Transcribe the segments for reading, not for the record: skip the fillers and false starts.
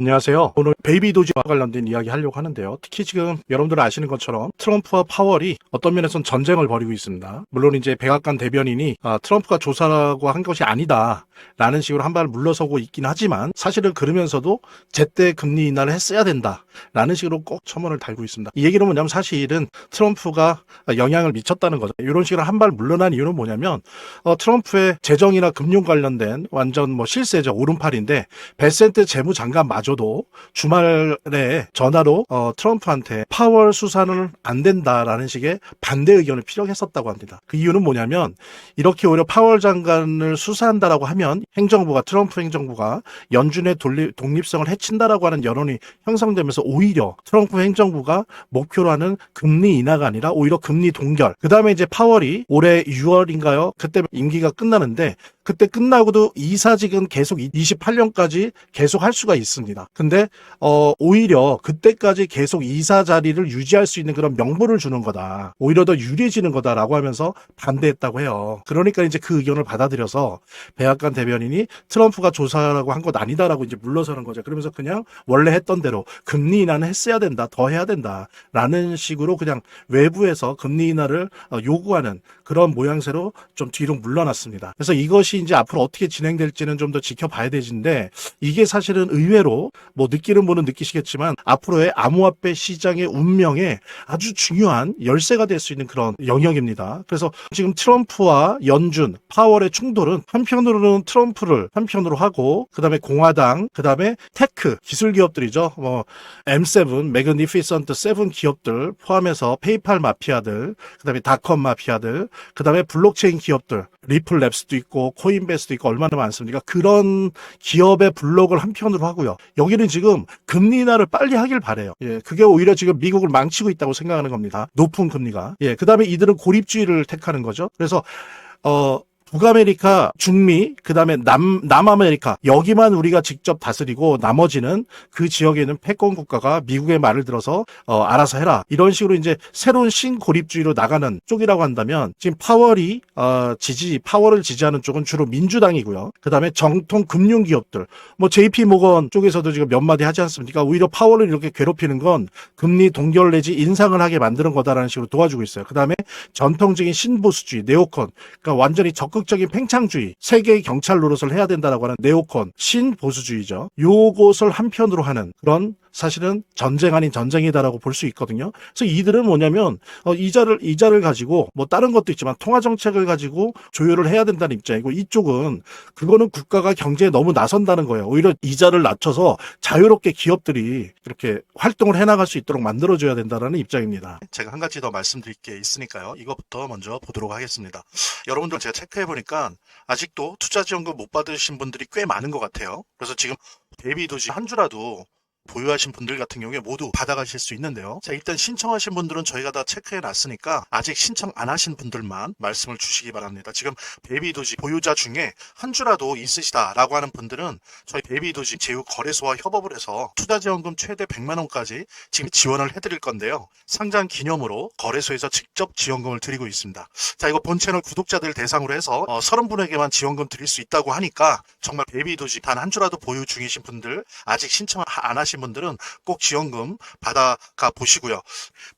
안녕하세요. 오늘 베이비 도지와 관련된 이야기 하려고 하는데요. 특히 지금 여러분들 아시는 것처럼 트럼프와 파월이 어떤 면에서는 전쟁을 벌이고 있습니다. 물론 이제 백악관 대변인이 트럼프가 조사라고 한 것이 아니다 라는 식으로 한 발 물러서고 있긴 하지만 사실은 그러면서도 제때 금리 인하를 했어야 된다 라는 식으로 꼭 첨언을 달고 있습니다. 이 얘기는 뭐냐면 사실은 트럼프가 영향을 미쳤다는 거죠. 이런 식으로 한 발 물러난 이유는 뭐냐면 트럼프의 재정이나 금융 관련된 완전 실세죠. 오른팔인데 베센트 재무장관마저도 주말에 전화로 트럼프한테 파월 수사는 안 된다라는 식의 반대 의견을 피력했었다고 합니다. 그 이유는 뭐냐면 이렇게 오히려 파월 장관을 수사한다라고 하면 트럼프 행정부가 연준의 독립성을 해친다라고 하는 여론이 형성되면서 오히려 트럼프 행정부가 목표로 하는 금리 인하가 아니라 오히려 금리 동결. 그 다음에 이제 파월이 올해 6월인가요? 그때 임기가 끝나는데 그때 끝나고도 이사직은 계속 28년까지 계속 할 수가 있습니다. 근데 오히려 그때까지 계속 이사 자리를 유지할 수 있는 그런 명분을 주는 거다. 오히려 더 유리해지는 거다라고 하면서 반대했다고 해요. 그러니까 이제 그 의견을 받아들여서 백악관 대변인이 트럼프가 조사라고 한 것 아니다라고 이제 물러서는 거죠. 그러면서 그냥 원래 했던 대로 금리 인하는 했어야 된다, 더 해야 된다라는 식으로 그냥 외부에서 금리 인하를 요구하는 그런 모양새로 좀 뒤로 물러났습니다. 그래서 이것이 이제 앞으로 어떻게 진행될지는 좀 더 지켜봐야 되는데 이게 사실은 의외로 느끼는 분은 느끼시겠지만 앞으로의 암호화폐 시장의 운명에 아주 중요한 열쇠가 될 수 있는 그런 영역입니다. 그래서 지금 트럼프와 연준, 파월의 충돌은 한편으로는 트럼프를 한편으로 하고 그다음에 공화당, 그다음에 테크 기술 기업들이죠. M7, 매그니피선트 7 기업들 포함해서 페이팔 마피아들, 그다음에 닷컴 마피아들, 그다음에 블록체인 기업들, 리플랩스도 있고 코인베스도 있고 얼마나 많습니까? 그런 기업의 블록을 한편으로 하고요. 여기는 지금 금리 인하를 빨리 하길 바래요. 그게 오히려 지금 미국을 망치고 있다고 생각하는 겁니다. 높은 금리가. 그다음에 이들은 고립주의를 택하는 거죠. 그래서 북아메리카, 중미, 그 다음에 남아메리카 여기만 우리가 직접 다스리고 나머지는 그 지역에 있는 패권 국가가 미국의 말을 들어서 알아서 해라. 이런 식으로 이제 새로운 신고립주의로 나가는 쪽이라고 한다면 지금 파월을 지지하는 쪽은 주로 민주당이고요. 그 다음에 정통 금융기업들, JP 모건 쪽에서도 지금 몇 마디 하지 않습니까? 오히려 파월을 이렇게 괴롭히는 건 금리 동결 내지 인상을 하게 만드는 거다라는 식으로 도와주고 있어요. 그 다음에 전통적인 신보수주의, 네오콘, 그러니까 완전히 적극적인 팽창주의, 세계의 경찰 노릇을 해야 된다라고 하는 네오콘, 신보수주의죠. 요것을 한편으로 하는 그런 사실은 전쟁 아닌 전쟁이다라고 볼 수 있거든요. 그래서 이들은 뭐냐면 이자를 가지고 다른 것도 있지만 통화 정책을 가지고 조율을 해야 된다는 입장이고 이쪽은 그거는 국가가 경제에 너무 나선다는 거예요. 오히려 이자를 낮춰서 자유롭게 기업들이 이렇게 활동을 해나갈 수 있도록 만들어줘야 된다는 입장입니다. 제가 한 가지 더 말씀드릴 게 있으니까요. 이것부터 먼저 보도록 하겠습니다. 여러분들 제가 체크해보니까 아직도 투자지원금 못 받으신 분들이 꽤 많은 것 같아요. 그래서 지금 베이비 도지 한 주라도 보유하신 분들 같은 경우에 모두 받아가실 수 있는데요. 자, 일단 신청하신 분들은 저희가 다 체크해 놨으니까 아직 신청 안 하신 분들만 말씀을 주시기 바랍니다. 지금 베이비도지 보유자 중에 한 주라도 있으시다라고 하는 분들은 저희 베이비도지 제휴 거래소와 협업을 해서 투자지원금 최대 100만 원까지 지금 지원을 해드릴 건데요. 상장 기념으로 거래소에서 직접 지원금을 드리고 있습니다. 자, 이거 본 채널 구독자들 대상으로 해서 30분에게만 지원금 드릴 수 있다고 하니까 정말 베이비도지 단 한 주라도 보유 중이신 분들 아직 신청 안 하신 분들은 꼭 지원금 받아가 보시고요.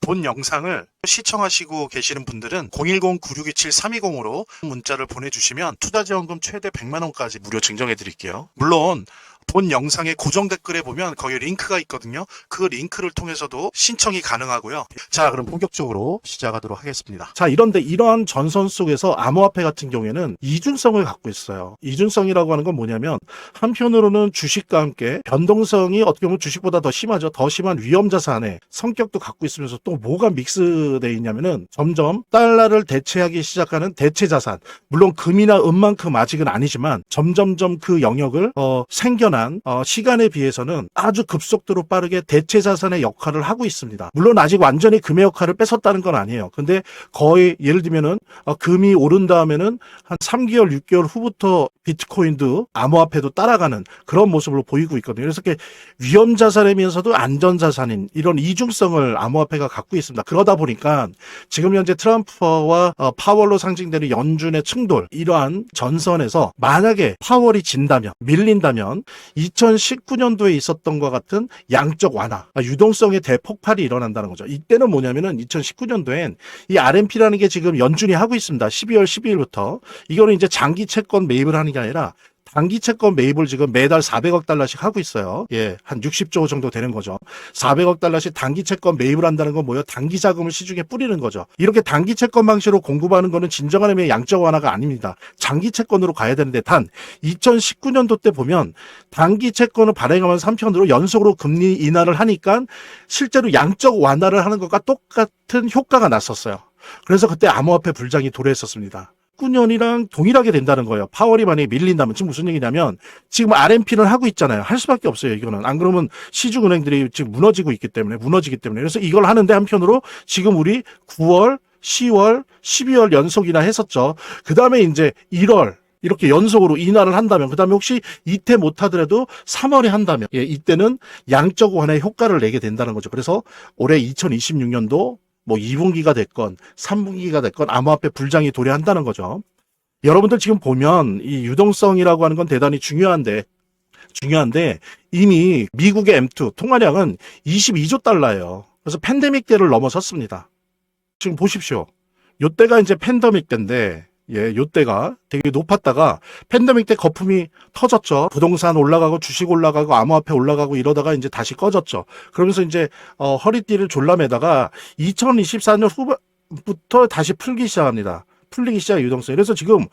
본 영상을 시청하시고 계시는 분들은 010-9627-320으로 문자를 보내주시면 투자지원금 최대 100만 원까지 무료 증정해 드릴게요. 물론 본 영상의 고정 댓글에 보면 거기 링크가 있거든요. 그 링크를 통해서도 신청이 가능하고요. 자, 그럼 본격적으로 시작하도록 하겠습니다. 자, 이런데 이러한 전선 속에서 암호화폐 같은 경우에는 이중성을 갖고 있어요. 이중성이라고 하는 건 뭐냐면 한편으로는 주식과 함께 변동성이 어떻게 보면 주식보다 더 심하죠. 더 심한 위험자산의 성격도 갖고 있으면서 또 뭐가 믹스되어 있냐면은 점점 달러를 대체하기 시작하는 대체자산, 물론 금이나 은만큼 아직은 아니지만 점점점 그 영역을 생겨난 시간에 비해서는 아주 급속도로 빠르게 대체자산의 역할을 하고 있습니다. 물론 아직 완전히 금의 역할을 뺏었다는 건 아니에요. 근데 거의 예를 들면은 금이 오른 다음에는 한 3개월, 6개월 후부터 비트코인도 암호화폐도 따라가는 그런 모습으로 보이고 있거든요. 그래서 이렇게 위험자산이면서도 안전자산인 이런 이중성을 암호화폐가 갖고 있습니다. 그러다 보니까 지금 현재 트럼프와 파월로 상징되는 연준의 충돌, 이러한 전선에서 만약에 파월이 진다면, 밀린다면 2019년도에 있었던 것 같은 양적 완화, 유동성의 대폭발이 일어난다는 거죠. 이때는 뭐냐면은 2019년도엔 이 RMP라는 게 지금 연준이 하고 있습니다. 12월 12일부터. 이거는 이제 장기 채권 매입을 하는 게 아니라 단기 채권 매입을 지금 매달 400억 달러씩 하고 있어요. 예, 한 60조 정도 되는 거죠. 400억 달러씩 단기 채권 매입을 한다는 건 뭐예요? 단기 자금을 시중에 뿌리는 거죠. 이렇게 단기 채권 방식으로 공급하는 거는 진정한 의미의 양적 완화가 아닙니다. 장기 채권으로 가야 되는데 단 2019년도 때 보면 단기 채권을 발행하면서 한편으로 연속으로 금리 인하를 하니까 실제로 양적 완화를 하는 것과 똑같은 효과가 났었어요. 그래서 그때 암호화폐 불장이 도래했었습니다. 19년이랑 동일하게 된다는 거예요. 파월이 만약에 밀린다면. 지금 무슨 얘기냐면 지금 RMP는 하고 있잖아요. 할 수밖에 없어요. 이거는. 안 그러면 시중은행들이 지금 무너지기 때문에. 그래서 이걸 하는데 한편으로 지금 우리 9월, 10월, 12월 연속이나 했었죠. 그 다음에 이제 1월 이렇게 연속으로 인하를 한다면, 그 다음에 혹시 이때 못하더라도 3월에 한다면, 예, 이때는 양적 완화의 효과를 내게 된다는 거죠. 그래서 올해 2026년도 뭐 2분기가 됐건 3분기가 됐건 암호화폐 불장이 도래한다는 거죠. 여러분들 지금 보면 이 유동성이라고 하는 건 대단히 중요한데 이미 미국의 M2 통화량은 22조 달러예요. 그래서 팬데믹 때를 넘어섰습니다. 지금 보십시오. 요때가 이제 팬데믹 때인데, 예, 요때가 되게 높았다가 팬데믹 때 거품이 터졌죠. 부동산 올라가고 주식 올라가고 암호화폐 올라가고 이러다가 이제 다시 꺼졌죠. 그러면서 이제 허리띠를 졸라매다가 2024년 후반부터 다시 풀리기 시작한 유동성. 그래서 지금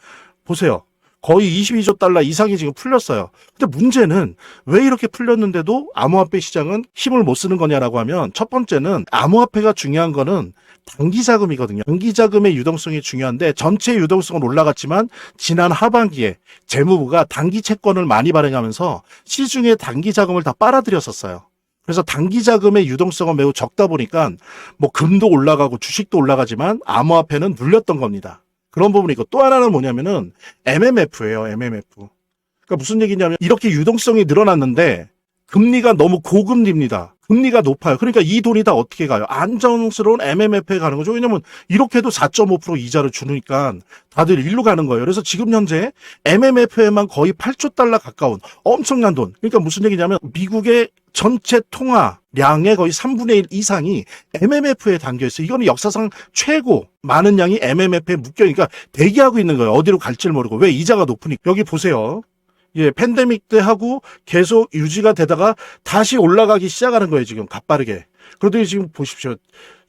보세요. 거의 22조 달러 이상이 지금 풀렸어요. 근데 문제는 왜 이렇게 풀렸는데도 암호화폐 시장은 힘을 못 쓰는 거냐라고 하면, 첫 번째는 암호화폐가 중요한 거는 단기 자금이거든요. 단기 자금의 유동성이 중요한데 전체 유동성은 올라갔지만 지난 하반기에 재무부가 단기 채권을 많이 발행하면서 시중에 단기 자금을 다 빨아들였었어요. 그래서 단기 자금의 유동성은 매우 적다 보니까 뭐 금도 올라가고 주식도 올라가지만 암호화폐는 눌렸던 겁니다. 그런 부분이 있고, 또 하나는 뭐냐면은 MMF예요. MMF. 그러니까 무슨 얘기냐면 이렇게 유동성이 늘어났는데 금리가 너무 고금리입니다. 금리가 높아요. 그러니까 이 돈이 다 어떻게 가요? 안정스러운 MMF에 가는 거죠. 왜냐면 이렇게 해도 4.5% 이자를 주니까 다들 일로 가는 거예요. 그래서 지금 현재 MMF에만 거의 8조 달러 가까운 엄청난 돈. 그러니까 무슨 얘기냐면 미국의 전체 통화량의 거의 3분의 1 이상이 MMF에 담겨 있어요. 이거는 역사상 최고 많은 양이 MMF에 묶여, 그러니까 대기하고 있는 거예요. 어디로 갈지를 모르고. 왜? 이자가 높으니까. 여기 보세요. 예, 팬데믹 때 하고 계속 유지가 되다가 다시 올라가기 시작하는 거예요, 지금 가빠르게. 그러더니 지금 보십시오.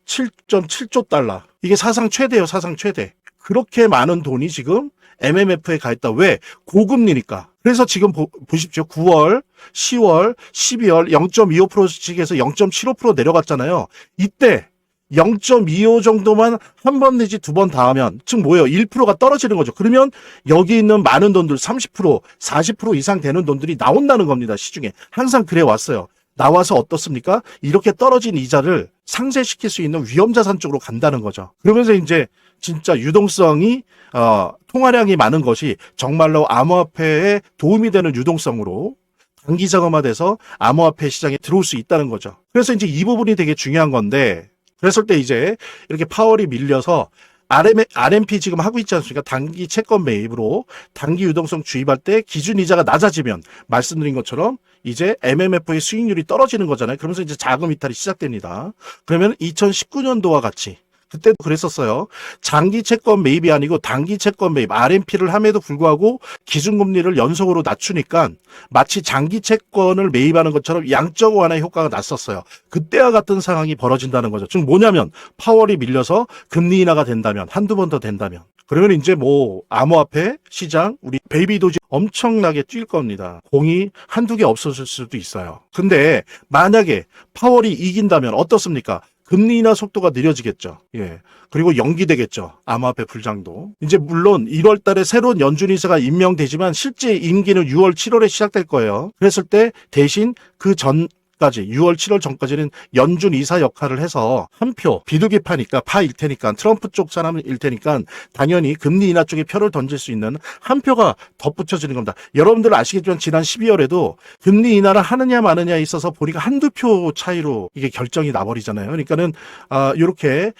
7.7조 달러. 이게 사상 최대예요, 사상 최대. 그렇게 많은 돈이 지금 MMF에 가 있다. 왜? 고금리니까. 그래서 지금 보십시오. 9월, 10월, 12월 0.25%씩에서 0.75% 내려갔잖아요. 이때 0.25 정도만 한 번 내지 두 번 닿으면, 즉 뭐예요? 1%가 떨어지는 거죠. 그러면 여기 있는 많은 돈들 30%, 40% 이상 되는 돈들이 나온다는 겁니다. 시중에. 항상 그래 왔어요. 나와서 어떻습니까? 이렇게 떨어진 이자를 상쇄시킬 수 있는 위험자산 쪽으로 간다는 거죠. 그러면서 이제 진짜 유동성이 통화량이 많은 것이 정말로 암호화폐에 도움이 되는 유동성으로 단기 자금화돼서 암호화폐 시장에 들어올 수 있다는 거죠. 그래서 이제 이 부분이 되게 중요한 건데, 그랬을 때 이제 이렇게 파월이 밀려서 RMP 지금 하고 있지 않습니까? 단기 채권 매입으로 단기 유동성 주입할 때 기준 이자가 낮아지면 말씀드린 것처럼 이제 MMF의 수익률이 떨어지는 거잖아요. 그러면서 이제 자금 이탈이 시작됩니다. 그러면 2019년도와 같이, 그때도 그랬었어요. 장기 채권 매입이 아니고 단기 채권 매입, RMP를 함에도 불구하고 기준금리를 연속으로 낮추니까 마치 장기 채권을 매입하는 것처럼 양적 완화의 효과가 났었어요. 그때와 같은 상황이 벌어진다는 거죠. 즉 뭐냐면 파월이 밀려서 금리 인하가 된다면, 한두 번 더 된다면, 그러면 이제 뭐 암호화폐 시장, 우리 베이비 도지 엄청나게 뛸 겁니다. 공이 한두 개 없어질 수도 있어요. 근데 만약에 파월이 이긴다면 어떻습니까? 금리 인하 속도가 느려지겠죠. 예. 그리고 연기되겠죠. 암호화폐 불장도. 이제 물론 1월 달에 새로운 연준 이사가 임명되지만 실제 임기는 6월, 7월에 시작될 거예요. 그랬을 때 대신 그 전까지 6월, 7월 전까지는 연준 이사 역할을 해서 한 표, 비둘기파니까 파일 테니까, 트럼프 쪽 사람일 테니까 당연히 금리 인하 쪽에 표를 던질 수 있는 한 표가 덧붙여지는 겁니다. 여러분들 아시겠지만 지난 12월에도 금리 인하를 하느냐 마느냐에 있어서 보니까 한두 표 차이로 이게 결정이 나버리잖아요. 그러니까는 이렇게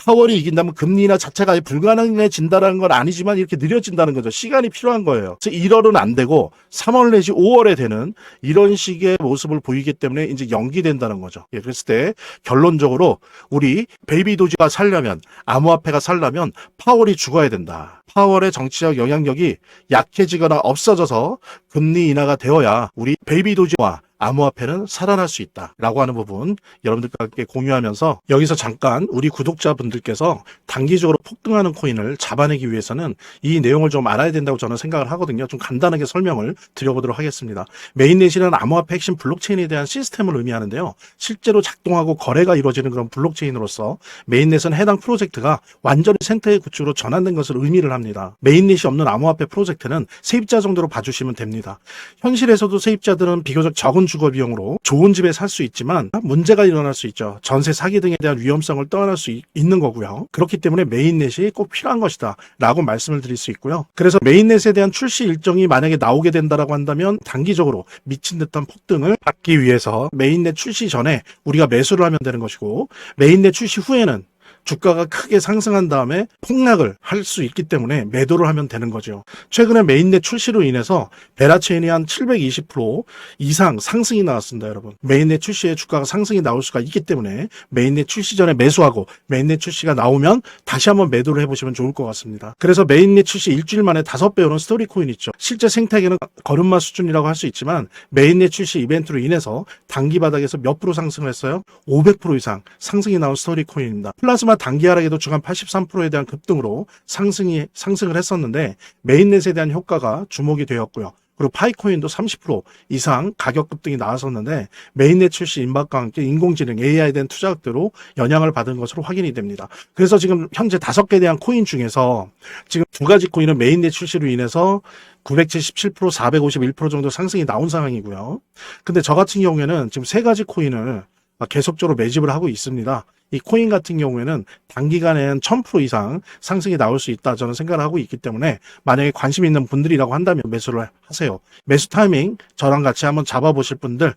파월이 이긴다면 금리 인하 자체가 불가능해진다는 건 아니지만 이렇게 느려진다는 거죠. 시간이 필요한 거예요. 그래서 1월은 안 되고 3월 내지 5월에 되는 이런 식의 모습을 보이기 때문에 이제 연기된다는 거죠. 예, 그랬을 때 결론적으로 우리 베이비 도지가 살려면, 암호화폐가 살려면 파월이 죽어야 된다. 파월의 정치적 영향력이 약해지거나 없어져서 금리 인하가 되어야 우리 베이비 도지와 암호화폐는 살아날 수 있다라고 하는 부분 여러분들과 함께 공유하면서, 여기서 잠깐 우리 구독자분들께서 단기적으로 폭등하는 코인을 잡아내기 위해서는 이 내용을 좀 알아야 된다고 저는 생각을 하거든요. 좀 간단하게 설명을 드려보도록 하겠습니다. 메인넷이라는 암호화폐 핵심 블록체인에 대한 시스템을 의미하는데요. 실제로 작동하고 거래가 이루어지는 그런 블록체인으로서 메인넷은 해당 프로젝트가 완전히 생태계 구축으로 전환된 것을 의미를 합니다. 메인넷이 없는 암호화폐 프로젝트는 세입자 정도로 봐주시면 됩니다. 현실에서도 세입자들은 비교적 적은 주거 비용으로 좋은 집에 살 수 있지만 문제가 일어날 수 있죠. 전세 사기 등에 대한 위험성을 떠안을 수 있는 거고요. 그렇기 때문에 메인넷이 꼭 필요한 것이다 라고 말씀을 드릴 수 있고요. 그래서 메인넷에 대한 출시 일정이 만약에 나오게 된다라고 한다면 단기적으로 미친 듯한 폭등을 받기 위해서 메인넷 출시 전에 우리가 매수를 하면 되는 것이고, 메인넷 출시 후에는 주가가 크게 상승한 다음에 폭락을 할 수 있기 때문에 매도를 하면 되는 거죠. 최근에 메인넷 출시로 인해서 베라체인이 한 720% 이상 상승이 나왔습니다, 여러분. 메인넷 출시에 주가가 상승이 나올 수가 있기 때문에 메인넷 출시 전에 매수하고 메인넷 출시가 나오면 다시 한번 매도를 해보시면 좋을 것 같습니다. 그래서 메인넷 출시 일주일 만에 5배 오른 스토리 코인 있죠. 실제 생태계는 걸음마 수준이라고 할 수 있지만 메인넷 출시 이벤트로 인해서 단기 바닥에서 몇 프로 상승을 했어요? 500% 이상 상승이 나온 스토리 코인입니다. 플라즈마 단기 하락에도 주간 83%에 대한 급등으로 상승을 했었는데 메인넷에 대한 효과가 주목이 되었고요. 그리고 파이코인도 30% 이상 가격 급등이 나왔었는데 메인넷 출시 임박과 함께 인공지능 AI에 대한 투자額대로 영향을 받은 것으로 확인이 됩니다. 그래서 지금 현재 5개에 대한 코인 중에서 지금 2가지 코인은 메인넷 출시로 인해서 977%, 451% 정도 상승이 나온 상황이고요. 근데 저 같은 경우에는 지금 3가지 코인을 계속적으로 매집을 하고 있습니다. 이 코인 같은 경우에는 단기간에는 1000% 이상 상승이 나올 수 있다 저는 생각을 하고 있기 때문에 만약에 관심 있는 분들이라고 한다면 매수를 하세요. 매수 타이밍 저랑 같이 한번 잡아보실 분들,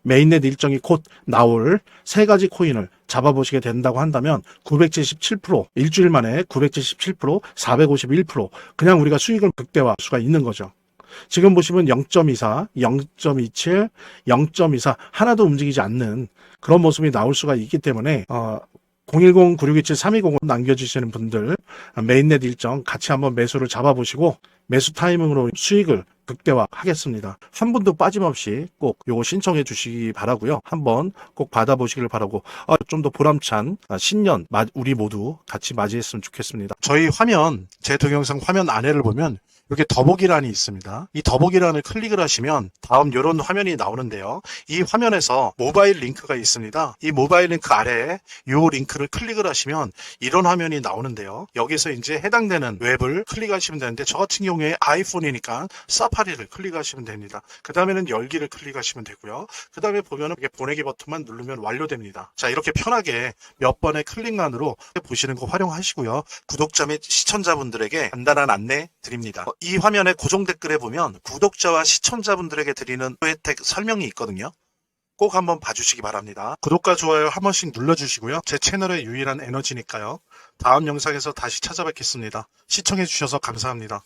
메인넷 일정이 곧 나올 3가지 코인을 잡아보시게 된다고 한다면 977%, 일주일 만에 977%, 451% 그냥 우리가 수익을 극대화할 수가 있는 거죠. 지금 보시면 0.24, 0.27, 0.24 하나도 움직이지 않는 그런 모습이 나올 수가 있기 때문에 010-9627-320 남겨주시는 분들 메인넷 일정 같이 한번 매수를 잡아보시고 매수 타이밍으로 수익을 극대화하겠습니다. 한 분도 빠짐없이 꼭 요거 신청해 주시기 바라고요. 한번 꼭 받아보시길 바라고 좀 더 보람찬 신년 우리 모두 같이 맞이했으면 좋겠습니다. 저희 화면, 제 동영상 화면 안에를 보면 이렇게 더보기란이 있습니다. 이 더보기란을 클릭을 하시면 다음 이런 화면이 나오는데요. 이 화면에서 모바일 링크가 있습니다. 이 모바일 링크 아래에 이 링크를 클릭을 하시면 이런 화면이 나오는데요. 여기서 이제 해당되는 웹을 클릭하시면 되는데 저 같은 경우에 아이폰이니까 사파리를 클릭하시면 됩니다. 그 다음에는 열기를 클릭하시면 되고요. 그 다음에 보면은 이렇게 보내기 버튼만 누르면 완료됩니다. 자, 이렇게 편하게 몇 번의 클릭만으로 보시는 거 활용하시고요. 구독자 및 시청자분들에게 간단한 안내 드립니다. 이 화면의 고정 댓글에 보면 구독자와 시청자분들에게 드리는 혜택 설명이 있거든요. 꼭 한번 봐주시기 바랍니다. 구독과 좋아요 한 번씩 눌러주시고요. 제 채널의 유일한 에너지니까요. 다음 영상에서 다시 찾아뵙겠습니다. 시청해주셔서 감사합니다.